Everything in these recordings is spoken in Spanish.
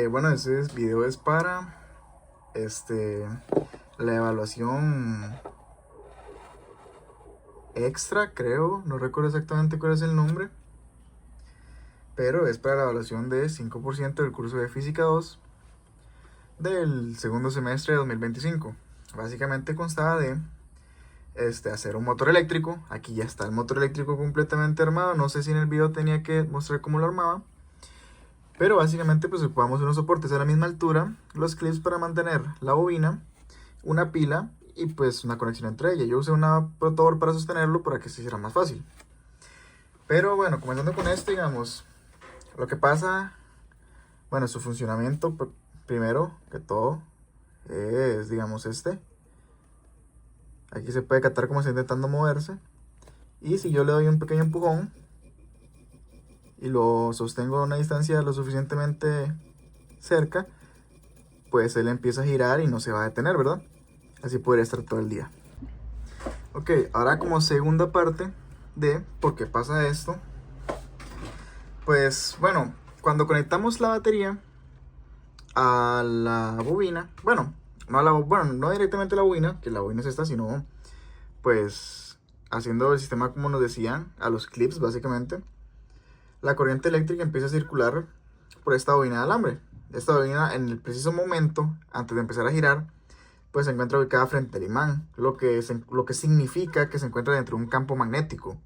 Bueno, ese video es para la evaluación extra, creo. No recuerdo exactamente cuál es el nombre. Pero es para la evaluación de 5% del curso de Física 2 del segundo semestre de 2025. Básicamente constaba de hacer un motor eléctrico. Aquí ya está el motor eléctrico completamente armado. No sé si en el video tenía que mostrar cómo lo armaba. Pero básicamente pues ocupamos unos soportes a la misma altura, los clips para mantener la bobina, una pila y pues una conexión entre ellas. Yo usé una protoboard para sostenerlo para que se hiciera más fácil. Pero bueno, comenzando con esto, digamos, lo que pasa, bueno, su funcionamiento primero que todo es, digamos, Aquí se puede captar como está intentando moverse. Y si yo le doy un pequeño empujón y lo sostengo a una distancia lo suficientemente cerca, pues él empieza a girar y no se va a detener, ¿verdad? Así podría estar todo el día. Ok, ahora como segunda parte de por qué pasa esto. Pues bueno, cuando conectamos la batería a la bobina, bueno, no directamente a la bobina, que la bobina es esta, sino pues haciendo el sistema como nos decían, a los clips básicamente, la corriente eléctrica empieza a circular por esta bobina de alambre. Esta bobina en el preciso momento, antes de empezar a girar, pues se encuentra ubicada frente al imán, lo que significa que se encuentra dentro de un campo magnético.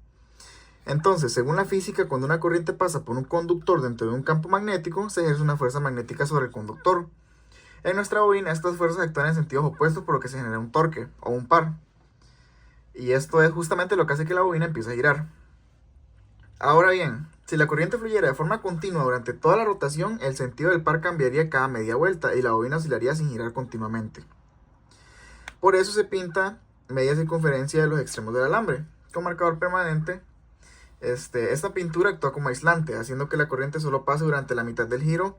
Entonces, según la física, cuando una corriente pasa por un conductor dentro de un campo magnético, se ejerce una fuerza magnética sobre el conductor. En nuestra bobina, estas fuerzas actúan en sentidos opuestos, por lo que se genera un torque o un par. Y esto es justamente lo que hace que la bobina empiece a girar. Ahora bien, si la corriente fluyera de forma continua durante toda la rotación, el sentido del par cambiaría cada media vuelta y la bobina oscilaría sin girar continuamente. Por eso se pinta media circunferencia de los extremos del alambre con marcador permanente. Esta pintura actúa como aislante, haciendo que la corriente solo pase durante la mitad del giro,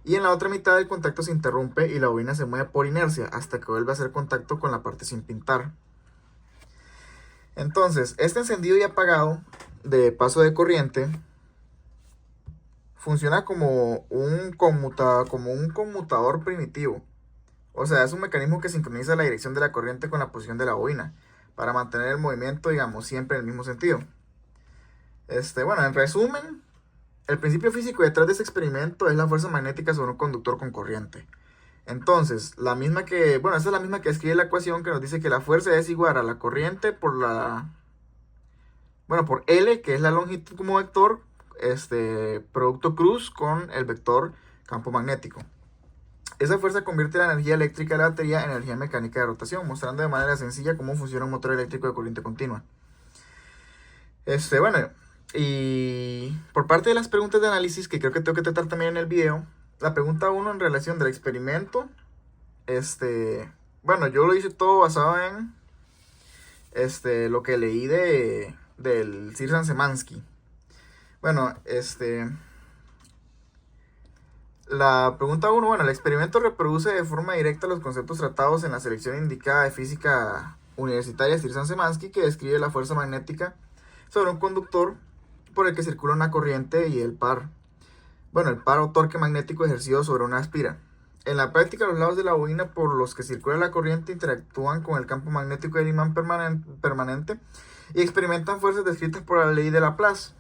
y en la otra mitad el contacto se interrumpe y la bobina se mueve por inercia hasta que vuelve a hacer contacto con la parte sin pintar. Entonces, este encendido y apagado de paso de corriente funciona como un conmutador primitivo. O sea, es un mecanismo que sincroniza la dirección de la corriente con la posición de la bobina para mantener el movimiento, digamos, siempre en el mismo sentido. Bueno, en resumen, el principio físico detrás de este experimento es la fuerza magnética sobre un conductor con corriente. Entonces, esta es la misma que escribe la ecuación que nos dice que la fuerza es igual a la corriente por por L, que es la longitud como vector, producto cruz con el vector campo magnético. Esa fuerza convierte la energía eléctrica de la batería en energía mecánica de rotación, mostrando de manera sencilla cómo funciona un motor eléctrico de corriente continua. Bueno, y por parte de las preguntas de análisis que creo que tengo que tratar también en el video, la pregunta 1 en relación del experimento, yo lo hice todo basado en lo que leí del Sir-San-Semansky. Bueno, la pregunta 1, bueno, el experimento reproduce de forma directa los conceptos tratados en la selección indicada de física universitaria Sir-San-Semansky, que describe la fuerza magnética sobre un conductor por el que circula una corriente y el par. Bueno, el par o torque magnético ejercido sobre una espira. En la práctica, los lados de la bobina por los que circula la corriente interactúan con el campo magnético del imán permanente y experimentan fuerzas descritas por la ley de Laplace.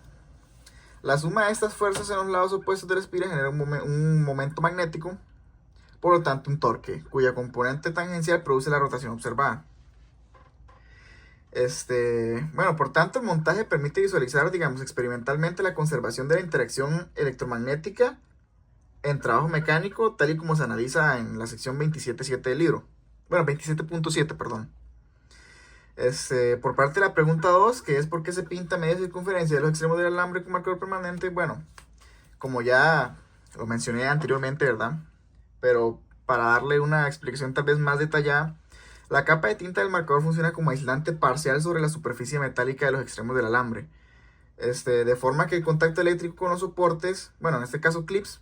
La suma de estas fuerzas en los lados opuestos de la espira genera un momento magnético, por lo tanto un torque, cuya componente tangencial produce la rotación observada. Por tanto, el montaje permite visualizar, digamos, experimentalmente la conservación de la interacción electromagnética en trabajo mecánico, tal y como se analiza en la sección 27.7 del libro. Bueno, 27.7, perdón. Por parte de la pregunta 2, que es por qué se pinta media circunferencia de los extremos del alambre con marcador permanente. Bueno, como ya lo mencioné anteriormente, ¿verdad? Pero para darle una explicación tal vez más detallada, la capa de tinta del marcador funciona como aislante parcial sobre la superficie metálica de los extremos del alambre. De forma que el contacto eléctrico con los soportes, bueno, en este caso clips,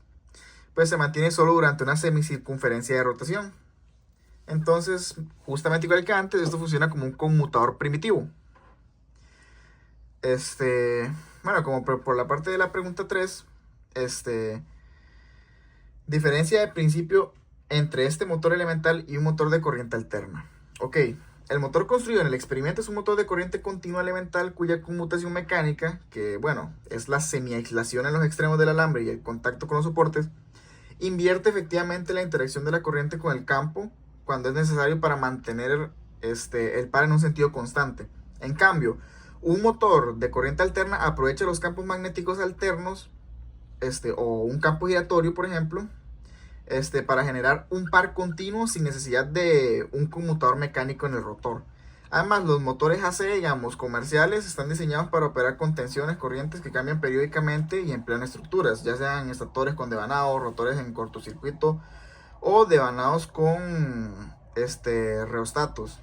pues se mantiene solo durante una semicircunferencia de rotación. Entonces, justamente igual que antes, esto funciona como un conmutador primitivo. Como por la parte de la pregunta 3, Diferencia de principio entre este motor elemental y un motor de corriente alterna. Ok, el motor construido en el experimento es un motor de corriente continua elemental cuya conmutación mecánica, que bueno, es la semi-aislación en los extremos del alambre y el contacto con los soportes, invierte efectivamente la interacción de la corriente con el campo cuando es necesario para mantener el par en un sentido constante. En cambio, un motor de corriente alterna aprovecha los campos magnéticos alternos o un campo giratorio, por ejemplo, para generar un par continuo sin necesidad de un conmutador mecánico en el rotor. Además, los motores AC, digamos, comerciales, están diseñados para operar con tensiones, corrientes que cambian periódicamente y emplean estructuras, ya sean estatores con devanado, rotores en cortocircuito o devanados con reostatos,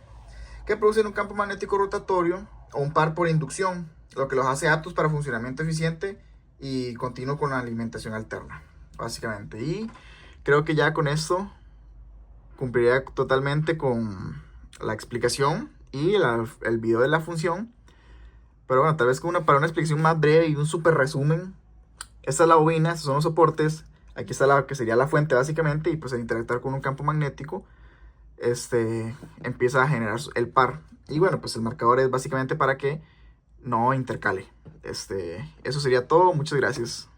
que producen un campo magnético rotatorio o un par por inducción, lo que los hace aptos para funcionamiento eficiente y continuo con la alimentación alterna, básicamente. Y creo que ya con esto cumpliría totalmente con la explicación y el video de la función. Pero bueno, tal vez para una explicación más breve y un súper resumen. Esta es la bobina, estos son los soportes. Aquí está la que sería la fuente básicamente. Y pues al interactuar con un campo magnético, empieza a generar el par. Y bueno, pues el marcador es básicamente para que no intercale. Eso sería todo. Muchas gracias.